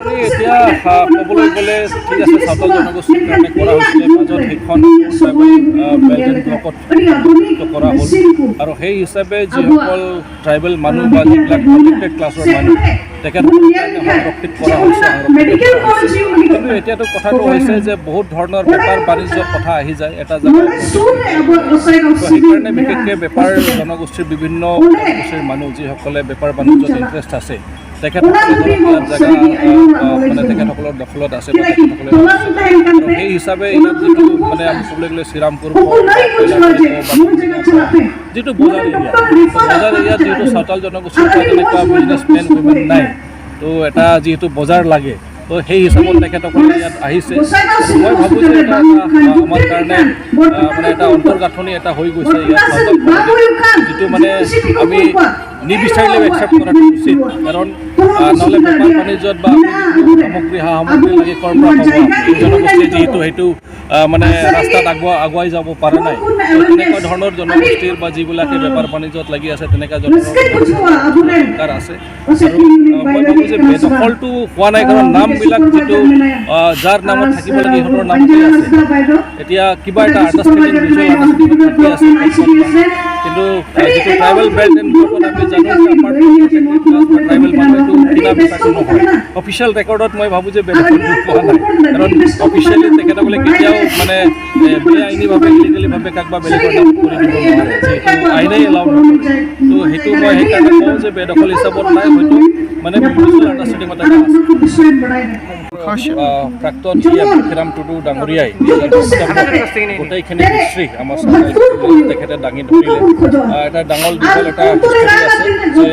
এতিয়া ক'বলৈ গ'লে ঠিক আছে চাওতাল জনগোষ্ঠীৰ কাৰণে কৰা হৈছিলে মাজত সেইখন ব্লকত কৰা হ'ল আৰু সেই হিচাপে যিসকল ট্ৰাইবেল মানুহ বা যিবিলাক প্ৰটেক্টেড ক্লাছৰ মানুহ তেখেতসকলৰ কাৰণে সংৰক্ষিত কৰা হৈছে কিন্তু এতিয়াতো কথাটো হৈছে যে বহুত ধৰণৰ বেপাৰ বাণিজ্যৰ কথা আহি যায় এটা জেগাত সেইকাৰণে বিশেষকৈ বেপাৰ জনগোষ্ঠীৰ বিভিন্ন জনগোষ্ঠীৰ মানুহ যিসকলে বেপাৰ বাণিজ্যত ইণ্টাৰেষ্ট আছে তেখেতসকলে ইয়াত জেগা মানে তেখেতসকলৰ দখলত আছে বা তেখেতসকলে আৰু সেই হিচাপে ইয়াত যিটো মানে আমি ক'বলৈ গ'লে শ্ৰীৰামপুৰ যিটো বজাৰ এৰিয়াত যিহেতু চাওতাল জনগোষ্ঠীৰ তেনেকুৱা বিজনেছমেন উইমেন নাই তো এটা যিহেতু বজাৰ লাগে তো সেই হিচাপত তেখেতসকলে ইয়াত আহিছে মই ভাবোঁ যে এটা আমাৰ কাৰণে মানে এটা অন্তৰ্গাঁথনি এটা হৈ গৈছে ইয়াত যিটো মানে আমি নিবিচাৰিলেও একচেপ্ট কৰাটো উচিত কাৰণ নহ'লে বেপাৰ বাণিজ্যত বা সামগ্ৰী সা সামগ্ৰী লাগে ক'ৰ পৰা পাব জনগোষ্ঠীয়ে যিহেতু সেইটো মানে ৰাস্তাত আগুৱাই যাব পৰা নাই তেনেকুৱা ধৰণৰ জনগোষ্ঠীৰ বা যিবিলাকে বেপাৰ বাণিজ্যত লাগি আছে তেনেকুৱা দৰকাৰ আছে আৰু মই ভাবোঁ যে বেদখলটো হোৱা নাই কাৰণ নামবিলাক যিটো যাৰ নামত থাকিব লাগে সিহঁতৰ নামতে আছে এতিয়া কিবা এটা আণ্ডাৰষ্টেণ্ডিং ভিজুৱেল আণ্ডাৰষ্টেণ্ডিং থাকি আছে কিন্তু যিটো ট্ৰাইবেল বেল্ট এণ্ড গ্ৰুপত আমি জানো যে আমাৰ ট্ৰাইবেল মানুহেতো কিনা বেচাটো নহয় অফিচিয়েল ৰেকৰ্ডত মই ভাবোঁ যে বেদখল হোৱা নাই কাৰণ অফিচিয়েলি তেখেতসকলে কেতিয়াও মানে বেআইনীভাৱে ইলিগেলিভাৱে কাৰোবাৰ বেলেগৰ নাম কৰি দিব নোৱাৰে যিহেতু আইনেই এলাউ নকৰে তো সেইটো মই সেইকাৰণে কওঁ যে বেদখল হিচাপত নাই হয়তো মানে মিউচুৱেল আণ্ডাৰষ্টেণ্ডিং এটা প্ৰাক্তন শ্ৰীৰাম টুডু ডাঙৰীয়াই গোটেইখিনি হিষ্ট্ৰী আমাৰ তেখেতে দাঙি ধৰিলে এটা ডাঙৰ দীঘল এটা হিষ্ট্ৰী আছে যে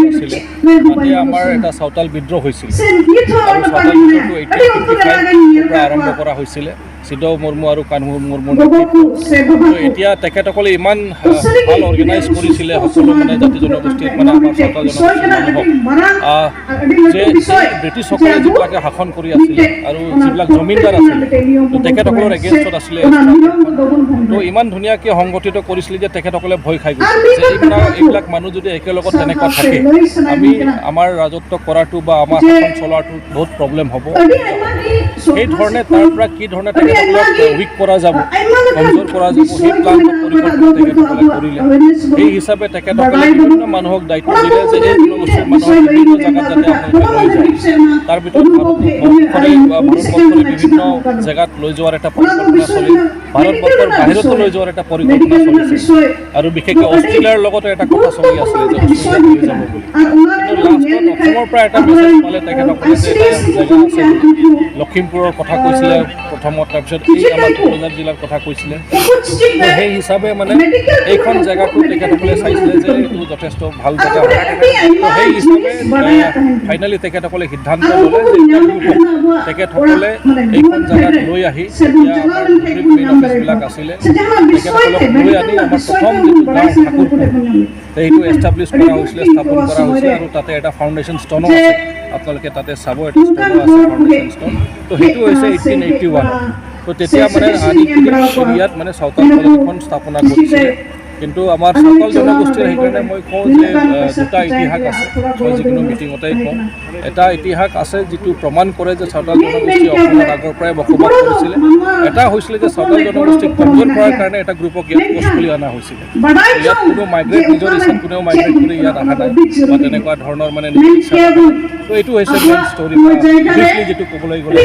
আছিলে তেতিয়া আমাৰ এটা চাওতাল বিদ্ৰোহ হৈছিল আৰু চাওতাল বিদ্ৰোহটো 1855 পৰা আৰম্ভ কৰা হৈছিলে সিদ্ধ মুৰ্মু আৰু কানহু মুৰ্মুৰ এতিয়া তেখেতসকলে ইমান ভাল অৰ্গেনাইজ কৰিছিলে সকলো মানে জাতি জনগোষ্ঠীৰ মানে আমাৰ চাওতাল জনগোষ্ঠীৰ মানুহক যে ব্ৰিটিছসকলে যিবিলাকে শাসন কৰি আছিলে আৰু যিবিলাক জমিনদাৰ আছিলে তো তেখেতসকলৰ এগেইনষ্টত আছিলে তো ইমান ধুনীয়াকৈ সংগঠিত কৰিছিলে যে তেখেতসকলে ভয় খাই গৈছিলে যে এইবিলাক মানুহ যদি একেলগত তেনেকুৱা থাকে আমি আমাৰ ৰাজত্ব কৰাটো বা আমাৰ শাসন চলোৱাটো বহুত প্ৰব্লেম হ'ব সেই ধৰণে তাৰ পৰা কি ধৰণে তেখেতসকলক উইক কৰা যাব কমজোৰ কৰা যাব সেই প্লানটো পৰিকল্পনা তেখেতসকলে কৰিলে সেই হিচাপে তেখেতসকলে বিভিন্ন মানুহক দায়িত্ব দিলে যে এই জনগোষ্ঠীৰ মানুহক বিভিন্ন জেগাত যাতে আপোনালোকে লৈ যায় তাৰ ভিতৰত ভাৰতবৰ্ষৰে বিভিন্ন জেগাত লৈ যোৱাৰ এটা পৰিকল্পনা চলিল ভাৰতবৰ্ষৰ বাহিৰতো লৈ যোৱাৰ এটা পৰিকল্পনা চলিছে আৰু বিশেষকৈ অষ্ট্ৰেলিয়াৰ লগতো এটা কথা চলি আছিলে যে অষ্ট্ৰেলিয়াত লৈ যাব বুলি কিন্তু লাষ্টত অসমৰ পৰা এটা মেছেজ পালে তেখেতসকলে যে এটা জেগা আছে লখিমপুৰৰ কথা কৈছিলে প্ৰথমত তাৰপিছত এই আমাৰ কোকৰাঝাৰ জিলাৰ কথা কৈছিলে সেই হিচাপে মানে এইখন জেগাটো তেখেতসকলে চাইছিলে যে এইটো যথেষ্ট ভাল জেগা হয় তো সেই হিচাপে ফাইনেলি তেখেতসকলে সিদ্ধান্ত ল'লে যে তেখেতসকলে এইখন জেগাত লৈ আহি এতিয়া আমাৰ মেইন অফিচবিলাক আছিলে তেখেতসকলক লৈ আনি আমাৰ প্ৰথম যিটো গাঁও ঠাকুৰপুৰ সেইটো এষ্টাব্লিছ কৰা হৈছিলে স্থাপন কৰা হৈছিলে আৰু তাতে এটা ফাউণ্ডেশ্যন ষ্টনো আছে আপোনালোকে তাতে চাব এটা ষ্টনো আছে ফাউণ্ডেশ্যন ষ্টন তো সেইটো হৈছে 1881 তো তেতিয়া মানে ইয়াত মানে চাওতাল কলেজখন স্থাপনা কৰিছিলে কিন্তু আমাৰ চাওতাল জনগোষ্ঠীৰ সেইকাৰণে মই কওঁ যে দুটা ইতিহাস আছে মই যিকোনো মিটিঙতেই কওঁ এটা ইতিহাস আছে যিটো প্ৰমাণ কৰে যে চাওতাল জনগোষ্ঠী অসমত আগৰ পৰাই বসবাস কৰিছিলে এটা হৈছিলে যে চাওতাল জনগোষ্ঠীক কমজোৰ কৰাৰ কাৰণে এটা গ্ৰুপক ইয়াত পষ্টপুলি অনা হৈছিলে ইয়াত কোনো মাইগ্ৰেট নিজৰ ইচ্ছাত কোনেও মাইগ্ৰেট কৰি ইয়াত অহা নাই বা তেনেকুৱা ধৰণৰ মানে তো এইটো হৈছে মেইন ষ্টৰী যিটো ক'বলৈ গ'লে